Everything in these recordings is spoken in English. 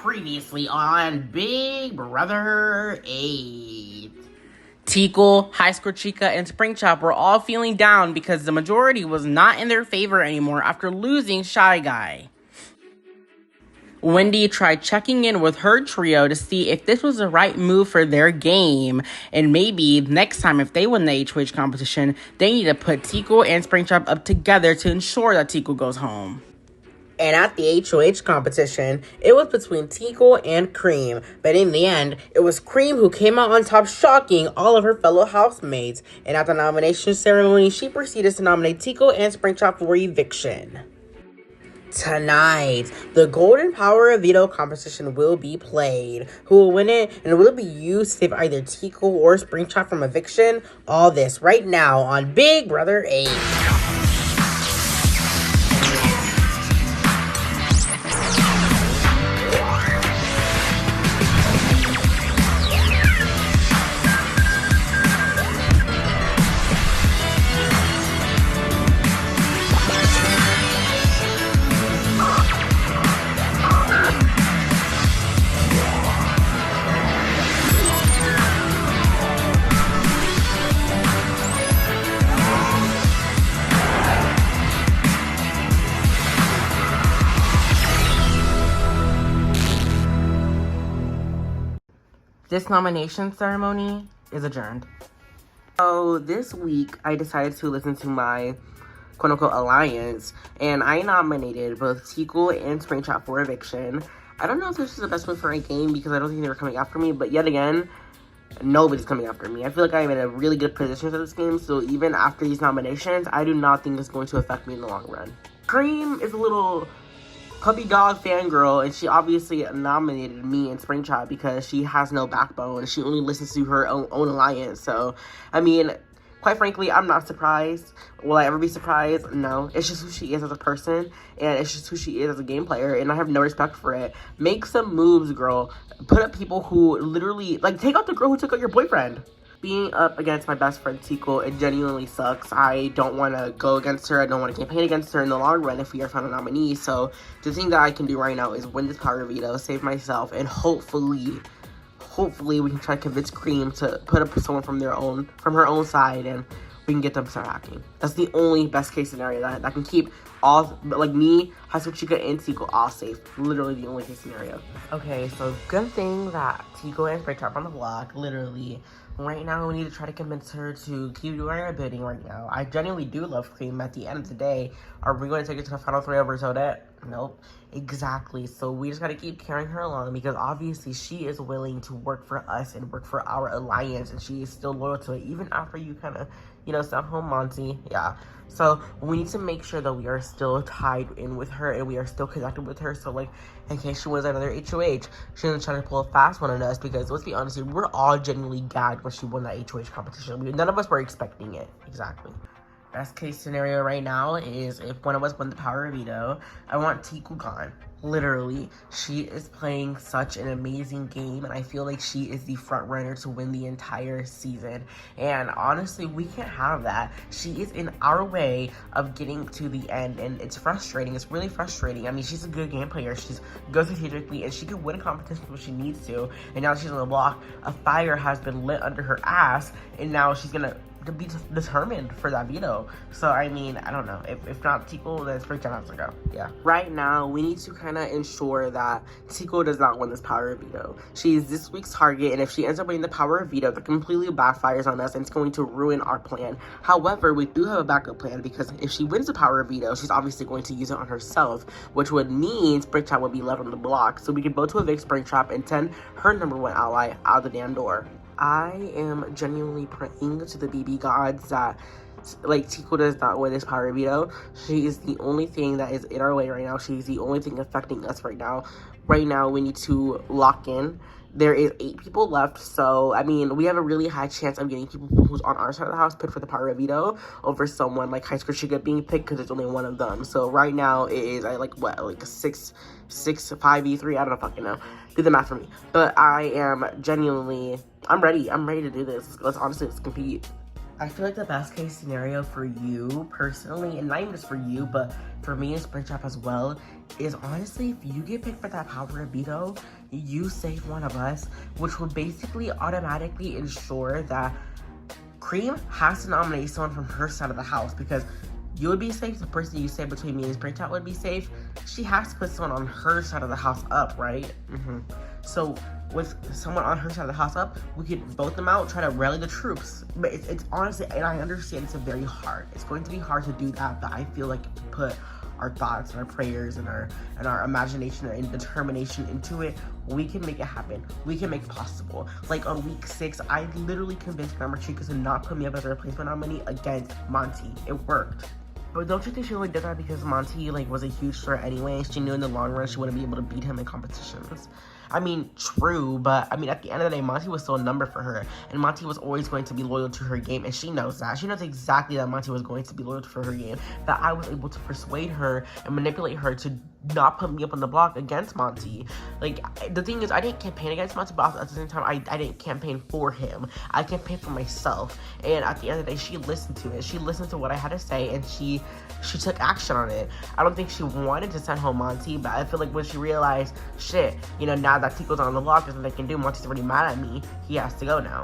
Previously on Big Brother 8. Tico, High School Chica, and Spring Chop were all feeling down because the majority was not in their favor anymore after losing Shy Guy. Wendy tried checking in with her trio to see if this was the right move for their game, and maybe next time if they win the HOH competition, they need to put Tico and Springtrap up together to ensure that Tico goes home. And at the HOH competition, it was between Tico and Cream, but in the end, it was Cream who came out on top, shocking all of her fellow housemates. And at the nomination ceremony, she proceeded to nominate Tico and Springtrap for eviction. Tonight, the Golden Power of Veto competition will be played. Who will win it, and will it be used to save either Tico or Springtrap from eviction? All this right now on Big Brother 8. This nomination ceremony is adjourned. So this week, I decided to listen to my quote-unquote alliance, and I nominated both Tico and Springtrap for eviction. I don't know if this is the best move for a game because I don't think they were coming after me, but yet again, nobody's coming after me. I feel like I'm in a really good position for this game, so even after these nominations, I do not think it's going to affect me in the long run. Cream is a little puppy dog fangirl, and she obviously nominated me and Springtrap because she has no backbone. She only listens to her own alliance. So, I mean, quite frankly, I'm not surprised. Will I ever be surprised? No. It's just who she is as a person, and it's just who she is as a game player, and I have no respect for it. Make some moves, girl. Put up people who literally, like, take out the girl who took out your boyfriend. Being up against my best friend Tico, it genuinely sucks. I don't want to go against her. I don't want to campaign against her in the long run if we are final nominees. So the thing that I can do right now is win this power veto, save myself, and hopefully we can try to convince Cream to put up someone from her own side, and we can get them to start hacking. That's the only best case scenario that can keep all, like me, High School Chica, and Tico all safe. Literally the only case scenario. Okay, so good thing that Tico and Springtrap on the block, literally. Right now, we need to try to convince her to keep doing our bidding right now. I genuinely do love Cream. At the end of the day, are we going to take it to the final 3 over Toadette? Nope. Exactly. So we just got to keep carrying her along because obviously she is willing to work for us and work for our alliance, and she is still loyal to it even after you kind of, sent home Monty. Yeah. So we need to make sure that we are still tied in with her and we are still connected with her. So, like, in case she wins another HOH, she doesn't try to pull a fast one on us because, let's be honest, we were all genuinely gagged when she won that HOH competition. None of us were expecting it. Exactly. Best case scenario right now is if one of us won the power of veto, I want Tico gone. Literally, she is playing such an amazing game, and I feel like she is the front runner to win the entire season. And honestly, we can't have that. She is in our way of getting to the end, and it's frustrating. It's really frustrating. I mean, she's a good game player. She's good strategically, and she can win a competition when she needs to. And now she's on the block. A fire has been lit under her ass, and now she's gonna be determined for that veto. So, I mean, I don't know. If not Tico, then Springtrap has to go. Yeah. Right now, we need to kind of ensure that Tico does not win this power of veto. She's this week's target, and if she ends up winning the power of veto, that completely backfires on us, and it's going to ruin our plan. However, we do have a backup plan, because if she wins the power of veto, she's obviously going to use it on herself, which would mean Springtrap would be left on the block. So we can vote to evict Springtrap and send her #1 ally out the damn door. I am genuinely praying to the BB gods that, like, Tico does not win this power veto. She is the only thing that is in our way right now. She's the only thing affecting us right now. Right now, we need to lock in. There is 8 people left, so, I mean, we have a really high chance of getting people who's on our side of the house picked for the power of veto over someone like High School Chica being picked because there's only one of them. So right now, it is, like 5v3, I don't fucking know. Do the math for me. But I am genuinely, I'm ready to do this. Let's compete. I feel like the best case scenario for you personally, and not even just for you, but for me and Springtrap as well, is honestly if you get picked for that power of veto, you save one of us, which would basically automatically ensure that Cream has to nominate someone from her side of the house, because you would be safe, the person you say between me and Springtrap would be safe. She has to put someone on her side of the house up, right? So with someone on her side of the house up, we could vote them out, try to rally the troops. But it's honestly, and I understand it's very hard. It's going to be hard to do that, but I feel like if we put our thoughts and our prayers and our imagination and determination into it, we can make it happen. We can make it possible. Like on week 6, I literally convinced Glamour Chica to not put me up as a replacement nominee against Monty. It worked. But don't you think she only did that because Monty was a huge threat anyway? She knew in the long run she wouldn't be able to beat him in competitions. I mean, true, but I mean, at the end of the day, Monty was still a number for her, and Monty was always going to be loyal to her game, and she knows that. She knows exactly that Monty was going to be loyal to her game, that I was able to persuade her and manipulate her to not put me up on the block against Monty. Like, the thing is, I didn't campaign against Monty, but at the same time, I didn't campaign for him. I campaigned for myself, and at the end of the day, she listened to it. She listened to what I had to say, and she took action on it. I don't think she wanted to send home Monty, but I feel like when she realized, shit, now that Tico's on the block, there's nothing they can do. Monty's already mad at me. He has to go now.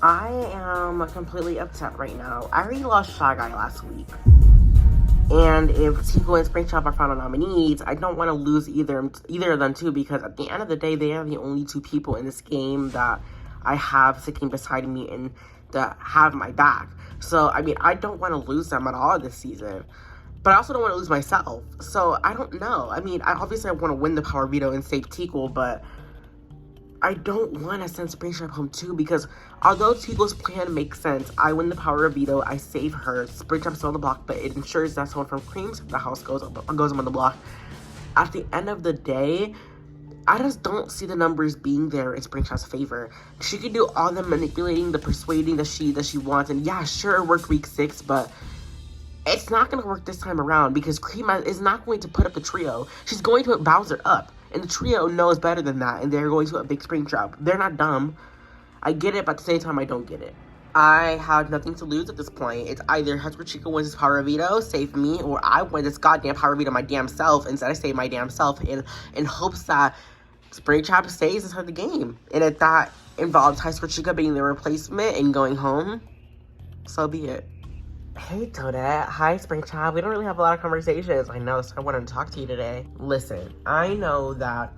I am completely upset right now. I already lost Shy Guy last week. And if Tico and Springtrap are final nominees, I don't want to lose either of them too, because at the end of the day, they are the only two people in this game that I have sitting beside me and that have my back. So, I mean, I don't want to lose them at all this season. But I also don't want to lose myself. So, I don't know. I mean, I want to win the power veto and save Tico, but I don't want to send Springtrap home too, because although Tico's plan makes sense, I win the power of veto, I save her, Springtrap's still on the block, but it ensures that someone from Cream's the house goes up on the block. At the end of the day, I just don't see the numbers being there in Springtrap's favor. She can do all the manipulating, the persuading that she wants, and yeah, sure, it worked week 6, but it's not going to work this time around, because Cream is not going to put up the trio. She's going to put Bowser up, and the trio knows better than that, and they're going to put a big Springtrap. They're not dumb. I get it, but at the same time, I don't get it. I have nothing to lose at this point. It's either High School Chica wins his power veto, save me, or I win this goddamn power veto my damn self, instead I save my damn self in hopes that Springtrap stays inside the game. And if that involves High School Chica being the replacement and going home, so be it. Hey Toadette, hi Springtrap. We don't really have a lot of conversations. I know, so I wanted to talk to you today. Listen, I know that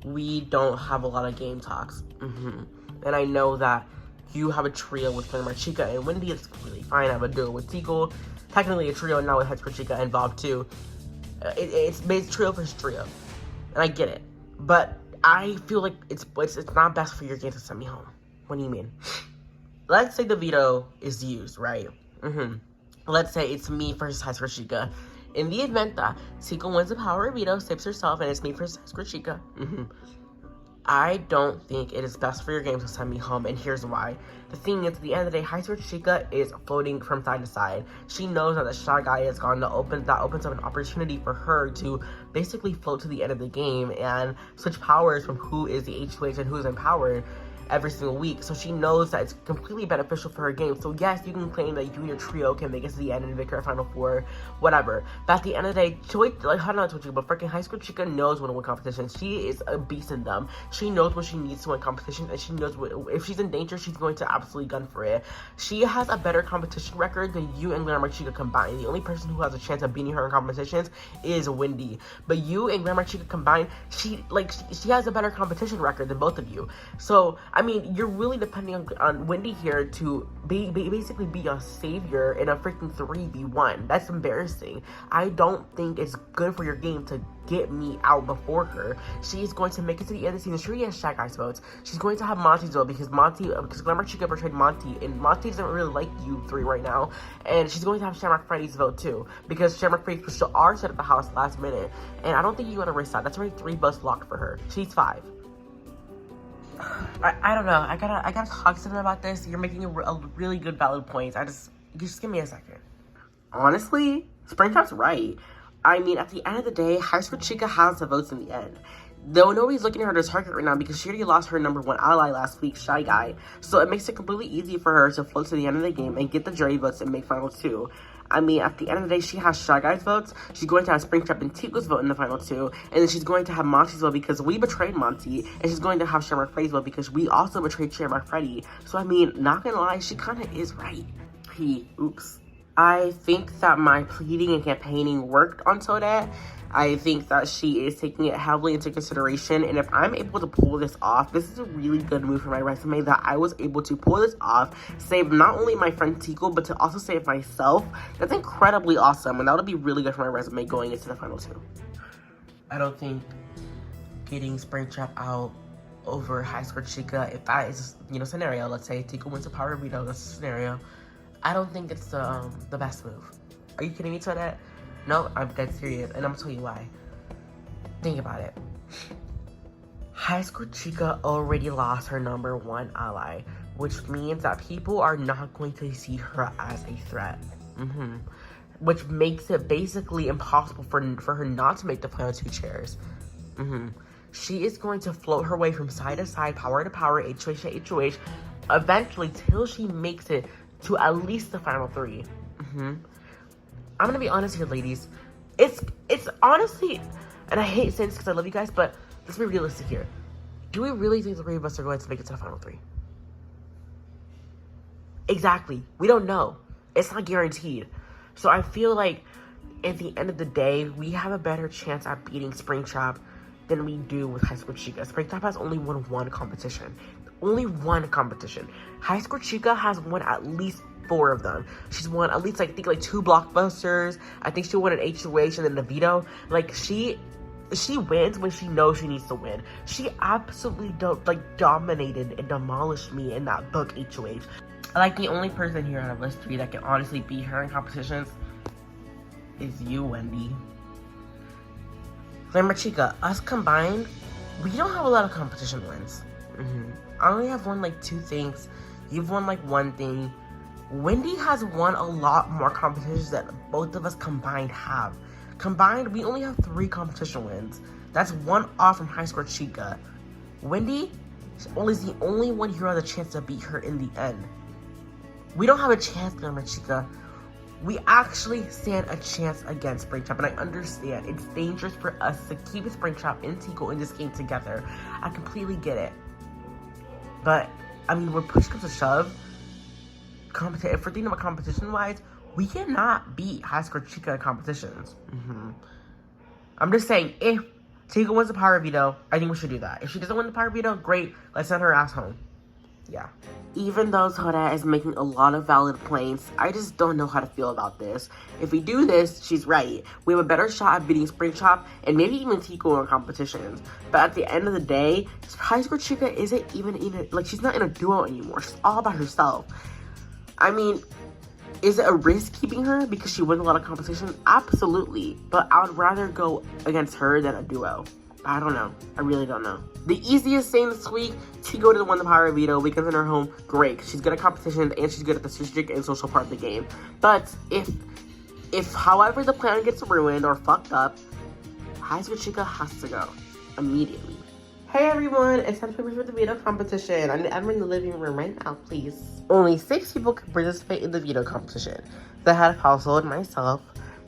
we don't have a lot of game talks. And I know that you have a trio with Glamour Chica and Wendy. It's completely fine. I have a duo with Tico. Technically a trio now with High School Chica involved too. It's trio versus trio. And I get it. But I feel like it's not best for your game to send me home. What do you mean? Let's say the veto is used, right? Let's say it's me versus High School Chica. In the event that Tico wins the power of veto, saves herself, and it's me versus High School Chica, I don't think it is best for your game to send me home, and here's why. The thing is, at the end of the day, High School Chica is floating from side to side. She knows that the Shy Guy is gone. That opens up an opportunity for her to basically float to the end of the game and switch powers from who is the H2H and who is empowered every single week. So she knows that it's completely beneficial for her game. So yes, you can claim that you and your trio can make it to the end and victory Final Four, whatever. But at the end of the day, but freaking High School Chica knows when to win competitions. She is a beast in them. She knows what she needs to win competitions, and she knows if she's in danger, she's going to absolutely gun for it. She has a better competition record than you and Glamour Chica combined. The only person who has a chance of beating her in competitions is Wendy. But you and Glamour Chica combined, she has a better competition record than both of you. So I mean, you're really depending on Wendy here to basically be a savior in a freaking 3v1. That's embarrassing. I don't think it's good for your game to get me out before her. She's going to make it to the end of the season. She has Shy Guy's votes. She's going to have Monty's vote because Glamour Chica betrayed Monty, and Monty doesn't really like you three right now. And she's going to have Shamrock Freddy's vote too, because Shamrock Freddy pushed our side of the house last minute. And I don't think you want to risk that. That's already 3 votes locked for her. She's 5. I don't know. I gotta talk to them about this. You're making a really good valid point. Just give me a second. Honestly, Springtrap's right. I mean, at the end of the day, High School Chica has the votes in the end. Though nobody's looking at her to target right now because she already lost her #1 ally last week, Shy Guy. So it makes it completely easy for her to float to the end of the game and get the jury votes and make final 2. I mean, at the end of the day, she has Shy Guy's votes. She's going to have Springtrap and Tico's vote in the final 2. And then she's going to have Monty's vote because we betrayed Monty. And she's going to have Shamrock Freddy's vote because we also betrayed Shamrock Freddy. So, I mean, not gonna lie, she kind of is right. Oops. I think that my pleading and campaigning worked on Toadette. I think that she is taking it heavily into consideration, and if I'm able to pull this off, this is a really good move for my resume that I was able to pull this off, save not only my friend Tico, but to also save myself. That's incredibly awesome, and that would be really good for my resume going into the final 2. I don't think getting Springtrap out over High Score Chica, if that is, scenario, let's say Tico wins a power veto, that's a scenario, I don't think it's the best move. Are you kidding me, Toadette? No, I'm dead serious, and I'm gonna tell you why. Think about it. High Score Chica already lost her #1 ally, which means that people are not going to see her as a threat. Which makes it basically impossible for her not to make the final 2 chairs. She is going to float her way from side to side, power to power, HOH to HOH, eventually till she makes it to at least the final 3. I'm gonna be honest here, ladies. It's honestly, and I hate saying this because I love you guys, but let's be realistic here. Do we really think the 3 of us are going to make it to the final 3? Exactly. We don't know. It's not guaranteed. So I feel like at the end of the day, we have a better chance at beating Springtrap than we do with High Score Chica. Springtrap has only won 1 competition. Only 1 competition. High Score Chica has won at least 4 of them. She's won at least, I think, like 2 blockbusters. I think she won an HOH and then the veto. Like, she wins when she knows she needs to win. She absolutely dominated and demolished me in that book HOH. Like, the only person here out of us 3 that can honestly beat her in competitions is you, Wendy. Glamour Chica, us combined, we don't have a lot of competition wins. I only have won like 2 things. You've won like 1 thing. Wendy has won a lot more competitions that both of us combined have. Combined, we only have 3 competition wins. That's 1 off from High Score Chica. Wendy is the only one who has a chance to beat her in the end. We don't have a chance, Glamour Chica. We actually stand a chance against Springtrap, and I understand it's dangerous for us to keep Springtrap and Tico in this game together. I completely get it. But, I mean, when push comes to shove, if we're thinking about competition-wise, we cannot beat High Score Chica in competitions. I'm just saying, if Tico wins the power veto, I think we should do that. If she doesn't win the power veto, great. Let's send her ass home. Yeah. Even though Toadette is making a lot of valid points, I just don't know how to feel about this. If we do this, she's right. We have a better shot at beating Springtrap and maybe even Tico in competitions. But at the end of the day, High Score Chica isn't even in a, like, she's not in a duo anymore. She's all by herself. I mean, is it a risk keeping her because she wins a lot of competitions? Absolutely. But I would rather go against her than a duo. I don't know. I really don't know. The easiest thing this week, Tico to win the power veto. We can send her home. Great. She's good at competitions and she's good at the strategic and social part of the game. But if however the plan gets ruined or fucked up, High Score Chica has to go immediately. Hey everyone, it's time for the veto competition. I'm in the living room right now, please. Only 6 people can participate in the veto competition. The head of household, myself,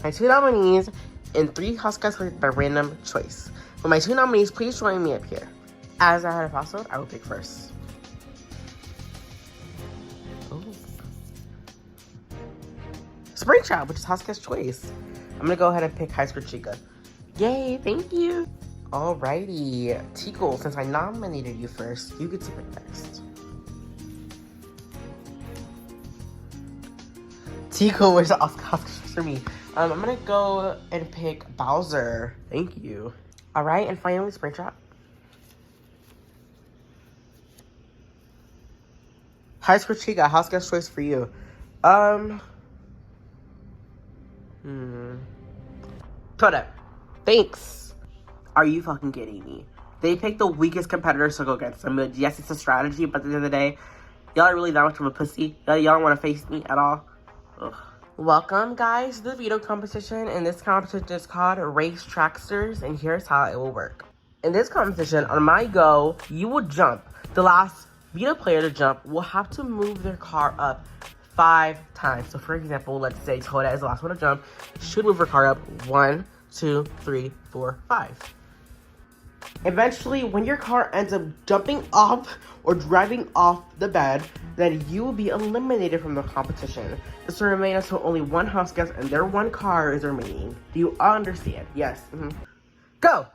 my 2 nominees, and 3 house guests by random choice. For my 2 nominees, please join me up here. As the head of household, I will pick first. Ooh. Springtrap, which is house guest choice. I'm gonna go ahead and pick High Score Chica. Yay, thank you. Alrighty, Tico, since I nominated you first, you get to pick next. Tico, where's the Oscar for me? I'm gonna go and pick Bowser. Thank you. Alright, and finally, Springtrap. High Score Chica, house guest choice for you. Toadette. Thanks. Are you fucking kidding me? They picked the weakest competitors to go against them. Yes, it's a strategy, but at the end of the day, y'all are really that much of a pussy. Y'all don't want to face me at all. Ugh. Welcome, guys, to the veto competition, and this competition is called Race Tracksters, and here's how it will work. In this competition, on my go, you will jump. The last veto player to jump will have to move their car up 5 times. So for example, let's say Toda is the last one to jump. Should move her car up 1, 2, 3, 4, 5. Eventually, when your car ends up jumping off or driving off the bed, then you will be eliminated from the competition. This will remain until only one house guest and their one car is remaining. Do you all understand? Yes. Go!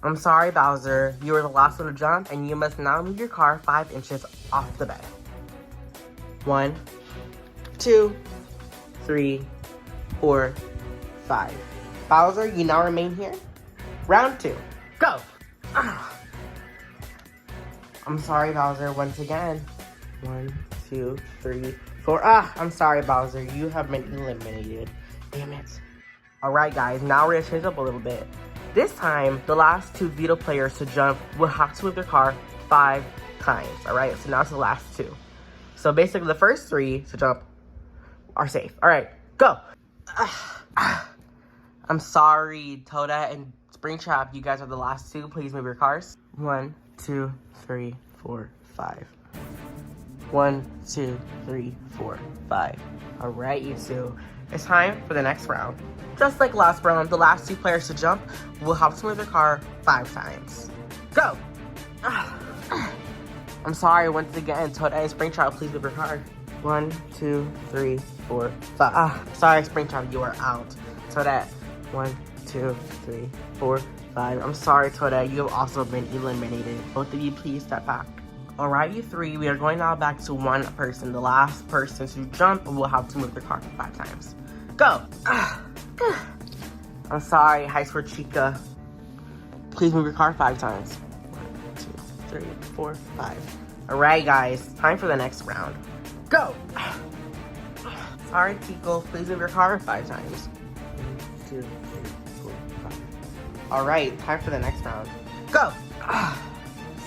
I'm sorry, Bowser. You are the last one to jump, and you must now move your car 5 inches off the bed. 1, 2, 3, 4, 5. Bowser, you now remain here. Round 2. Go! I'm sorry, Bowser, once again. 1, 2, 3, 4. I'm sorry, Bowser. You have been eliminated. Damn it. Alright, guys. Now we're going to change up a little bit. This time, the last 2 veto players to jump will have to move their car 5 times. Alright, so now it's the last 2. So basically, the first 3 to jump are safe. Alright, go! I'm sorry, Toda and Springtrap. You guys are the last 2. Please move your cars. 1, 2, 3, 4, 5. 1, 2, 3, 4, 5. Alright, you 2. It's time for the next round. Just like last round, the last 2 players to jump will have to move their car 5 times. Go! I'm sorry, once again, Toda and Springtrap, please move your car. 1, 2, 3, 4, 5. Sorry, Springtrap, you are out. Toda, 1, 2, 3, 4, 5. I'm sorry, Toda, you have also been eliminated. Both of you, please step back. Alright, you 3, we are going now back to 1 person. The last person to jump will have to move their car 5 times. Go! I'm sorry, High Score Chica. Please move your car 5 times. 1, 2, 3, 4, 5. Alright, guys, time for the next round. Go! Sorry, Tico, please move your car 5 times. 1, 2, 3, 4, 5. Alright, time for the next round. Go!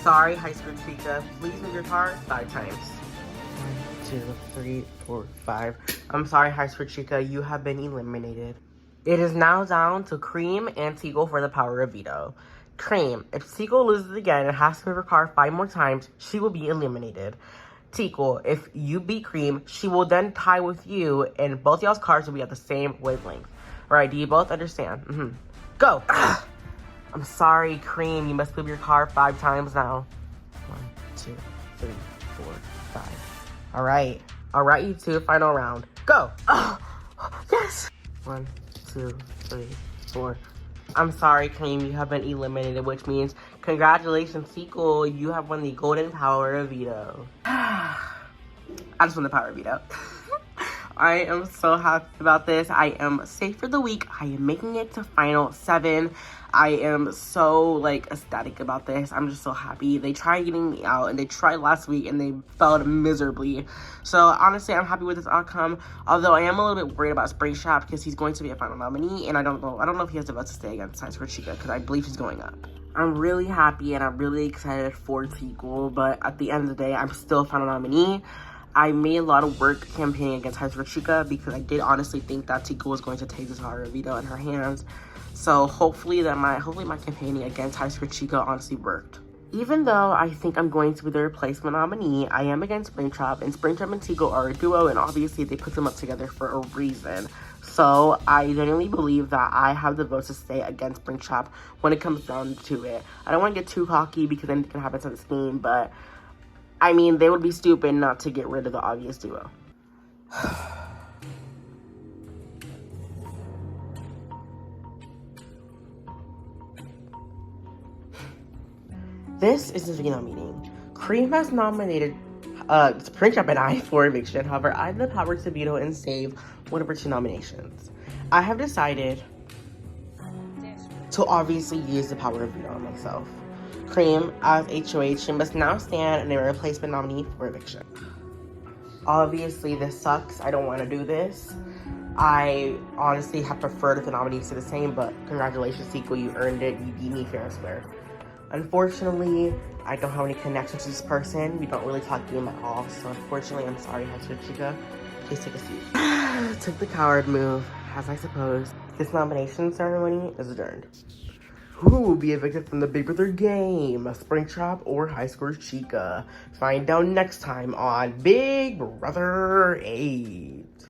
Sorry, High School Chica, please move your car 5 times. 1, 2, 3, 4, 5. I'm sorry, High School Chica, you have been eliminated. It is now down to Cream and Tico for the power of veto. Cream, if Tico loses again and has to move her car 5 more times, she will be eliminated. Tico, if you beat Cream, she will then tie with you, and both y'all's cars will be at the same wavelength. Alright, do you both understand? Go! I'm sorry, Cream, you must move your car 5 times now. 1, 2, 3, 4, 5. Alright. Alright, you 2, final round. Go! Yes! 1, 2, 3, 4. I'm sorry, Cream, you have been eliminated, which means congratulations, Tico, you have won the golden power of veto. I just won the power of veto. I am so happy about this. I am safe for the week. I am making it to final 7. I am so, ecstatic about this. I'm just so happy. They tried getting me out, and they tried last week, and they failed miserably. So, honestly, I'm happy with this outcome. Although, I am a little bit worried about Springtrap, because he's going to be a final nominee, and I don't know if he has the votes to stay against High Score Chica, because I believe he's going up. I'm really happy, and I'm really excited for Tico, but at the end of the day, I'm still a final nominee. I made a lot of work campaigning against High Score Chica, because I did honestly think that Tico was going to take this power of veto in her hands. So hopefully my campaigning against High Score Chica honestly worked. Even though I think I'm going to be the replacement nominee, I am against Springtrap, and Springtrap and Tico are a duo, and obviously they put them up together for a reason. So I genuinely believe that I have the votes to stay against Springtrap when it comes down to it. I don't want to get too cocky because anything can happen to this game, but I mean, they would be stupid not to get rid of the obvious duo. This is the veto meeting. Cream has nominated Springtrap and I for eviction. However, I have the power to veto and save one of her 2 nominations. I have decided to obviously use the power of veto on myself. Cream, as HOH, must now stand and a replacement nominee for eviction. Obviously, this sucks. I don't want to do this. I honestly have preferred if the nominees are the same, but congratulations, Tico, you earned it. You beat me fair and square. Unfortunately, I don't have any connection to this person. We don't really talk game at all, so unfortunately, I'm sorry, High Score Chica. Please take a seat. Took the coward move. as I suppose, this nomination ceremony is adjourned. Who will be evicted from the Big Brother game? Springtrap or High Score Chica? Find out next time on Big Brother 8.